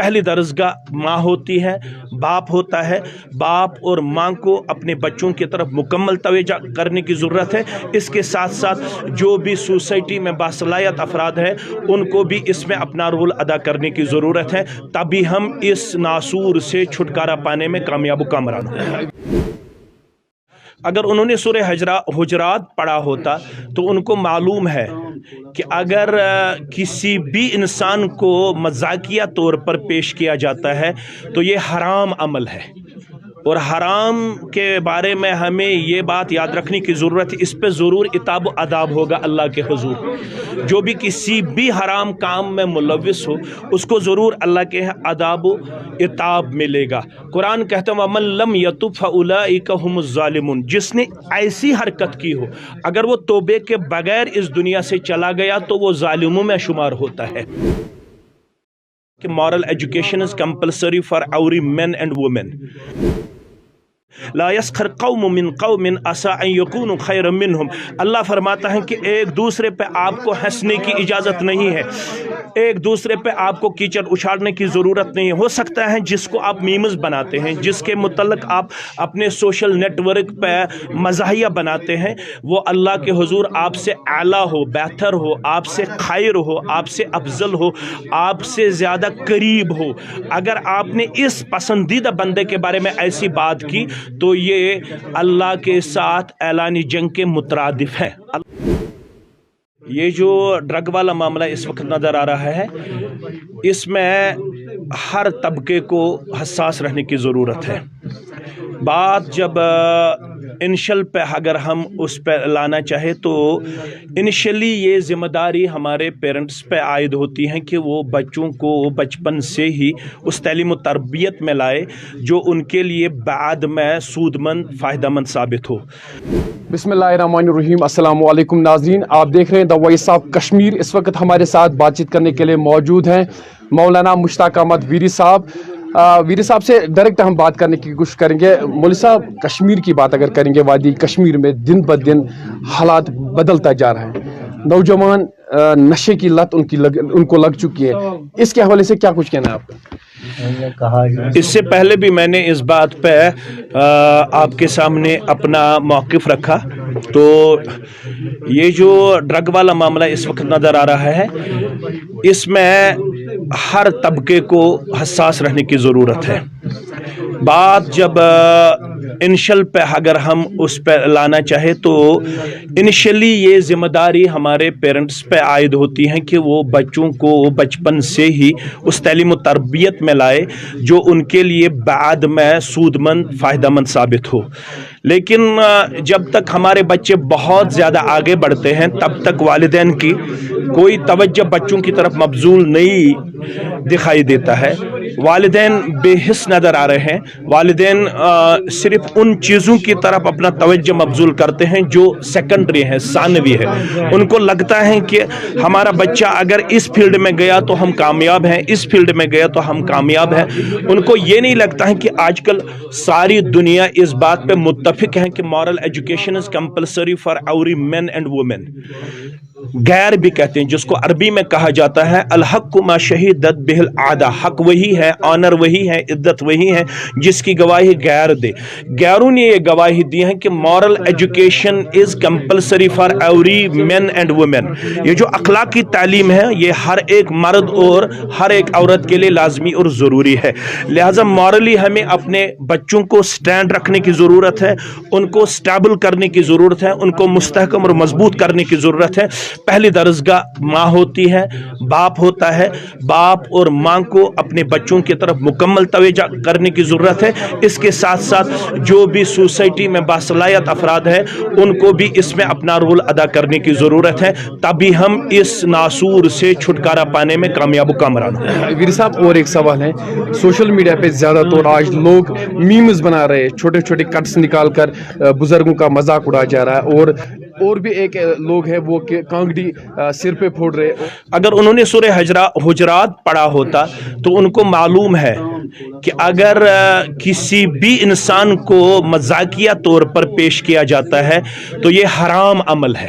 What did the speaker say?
پہلی درجگاہ ماں ہوتی ہے، باپ ہوتا ہے۔ باپ اور ماں کو اپنے بچوں کی طرف مکمل توجہ کرنے کی ضرورت ہے۔ اس کے ساتھ ساتھ جو بھی سوسائٹی میں باصلاحیت افراد ہیں ان کو بھی اس میں اپنا رول ادا کرنے کی ضرورت ہے، تبھی ہم اس ناسور سے چھٹکارا پانے میں کامیاب و کامران ہوں۔ اگر انہوں نے سورہ حجرات پڑھا ہوتا تو ان کو معلوم ہے کہ اگر کسی بھی انسان کو مذاقیہ طور پر پیش کیا جاتا ہے تو یہ حرام عمل ہے، اور حرام کے بارے میں ہمیں یہ بات یاد رکھنے کی ضرورت ہے، اس پہ ضرور عتاب و عذاب ہوگا اللہ کے حضور۔ جو بھی کسی بھی حرام کام میں ملوث ہو اس کو ضرور اللہ کے عذاب و عتاب ملے گا۔ قرآن کہتا ہے وَمَن لَّمْ يَتُبْ فَأُولَٰئِكَ هُمُ الظَّالِمُونَ، جس نے ایسی حرکت کی ہو اگر وہ توبے کے بغیر اس دنیا سے چلا گیا تو وہ ظالموں میں شمار ہوتا ہے۔ کہ moral education is compulsory for every men and women۔ لا يسخر قوم من قوم عسى ان يكونوا خيرا منهم، اللہ فرماتا ہے کہ ایک دوسرے پہ آپ کو ہنسنے کی اجازت نہیں ہے، ایک دوسرے پہ آپ کو کیچڑ اچھاڑنے کی ضرورت نہیں ہے۔ ہو سکتا ہے جس کو آپ میمز بناتے ہیں، جس کے متعلق آپ اپنے سوشل نیٹ ورک پہ مزاحیہ بناتے ہیں، وہ اللہ کے حضور آپ سے اعلیٰ ہو، بہتر ہو، آپ سے خیر ہو، آپ سے افضل ہو، آپ سے زیادہ قریب ہو۔ اگر آپ نے اس پسندیدہ بندے کے بارے میں ایسی بات کی تو یہ اللہ کے ساتھ اعلان جنگ کے مترادف ہے۔ یہ جو ڈرگ والا معاملہ اس وقت نظر آ رہا ہے، اس میں ہر طبقے کو حساس رہنے کی ضرورت ہے۔ بات جب انشل پہ اگر ہم اس پہ لانا چاہے تو انیشلی یہ ذمہ داری ہمارے پیرنٹس پہ عائد ہوتی ہے کہ وہ بچوں کو بچپن سے ہی اس تعلیم و تربیت میں لائے جو ان کے لیے بعد میں سود مند فائدہ مند ثابت ہو۔ بسم اللہ الرحمن الرحیم، السلام علیکم ناظرین، آپ دیکھ رہے ہیں دا وائس آف کشمیر۔ اس وقت ہمارے ساتھ بات چیت کرنے کے لیے موجود ہیں مولانا مشتاق احمد ویری صاحب۔ ویری صاحب سے ڈائریکٹ ہم بات کرنے کی کوشش کریں گے۔ مولوی صاحب، کشمیر کی بات اگر کریں گے، وادی کشمیر میں دن بہ دن حالات بدلتا جا رہا ہے، نوجوان نشے کی لت ان کو لگ چکی ہے، اس کے حوالے سے کیا کچھ کہنا ہے آپ کا؟ اس سے پہلے بھی میں نے اس بات پہ آپ کے سامنے اپنا موقف رکھا، تو یہ جو ڈرگ والا معاملہ اس وقت نظر آ رہا ہے، اس میں ہر طبقے کو حساس رہنے کی ضرورت ہے۔ بات جب انشل پہ اگر ہم اس پہ لانا چاہے تو انیشلی یہ ذمہ داری ہمارے پیرنٹس پہ عائد ہوتی ہے کہ وہ بچوں کو بچپن سے ہی اس تعلیم و تربیت میں لائے جو ان کے لیے بعد میں سود مند فائدہ مند ثابت ہو۔ لیکن جب تک ہمارے بچے بہت زیادہ آگے بڑھتے ہیں تب تک والدین کی کوئی توجہ بچوں کی طرف مبذول نہیں دکھائی دیتا ہے۔ والدین بے حس نظر آ رہے ہیں، والدین صرف ان چیزوں کی طرف اپنا توجہ مبذول کرتے ہیں جو سیکنڈری ہے، ثانوی ہے۔ ان کو لگتا ہے کہ ہمارا بچہ اگر اس فیلڈ میں گیا تو ہم کامیاب ہیں، اس فیلڈ میں گیا تو ہم کامیاب ہیں۔ ان کو یہ نہیں لگتا ہے کہ آج کل ساری دنیا اس بات پہ متفق ہے کہ moral education is compulsory for every man and women. غیر بھی کہتے ہیں جس کو عربی میں کہا جاتا ہے الحق ما شہیدت بہ العادہ، حق وہی ہے، آنر وہی ہے، عزت وہی ہے جس کی گواہی غیر دے۔ غیروں نے یہ گواہی دی ہے کہ moral education is compulsory for every man and women. یہ جو اخلاقی تعلیم ہے یہ ہر ایک مرد اور ہر ایک عورت کے لیے لازمی اور ضروری ہے۔ لہٰذا مورلی ہمیں اپنے بچوں کو سٹینڈ رکھنے کی ضرورت ہے، ان کو سٹیبل کرنے کی ضرورت ہے، ان کو مستحکم اور مضبوط کرنے کی ضرورت ہے۔ پہلی درجگاہ ماں ہوتی ہے، باپ ہوتا ہے۔ باپ اور ماں کو اپنے بچوں کی طرف مکمل توجہ کرنے کی ضرورت ہے۔ اس کے ساتھ ساتھ جو بھی سوسائٹی میں باصلاحیت افراد ہیں ان کو بھی اس میں اپنا رول ادا کرنے کی ضرورت ہے، تبھی ہم اس ناسور سے چھٹکارا پانے میں کامیاب و کامران ہوں۔ ویر صاحب، اور ایک سوال ہے، سوشل میڈیا پہ زیادہ طور آج لوگ میمز بنا رہے ہیں، چھوٹے چھوٹے کٹس نکال کر بزرگوں کا مذاق اڑایا جا رہا ہے، اور بھی ایک لوگ ہیں وہ کانگڑی سر پہ پھوڑ رہے۔ اگر انہوں نے سورہ حجرات پڑھا ہوتا تو ان کو معلوم ہے کہ اگر کسی بھی انسان کو مذاقیہ طور پر پیش کیا جاتا ہے تو یہ حرام عمل ہے،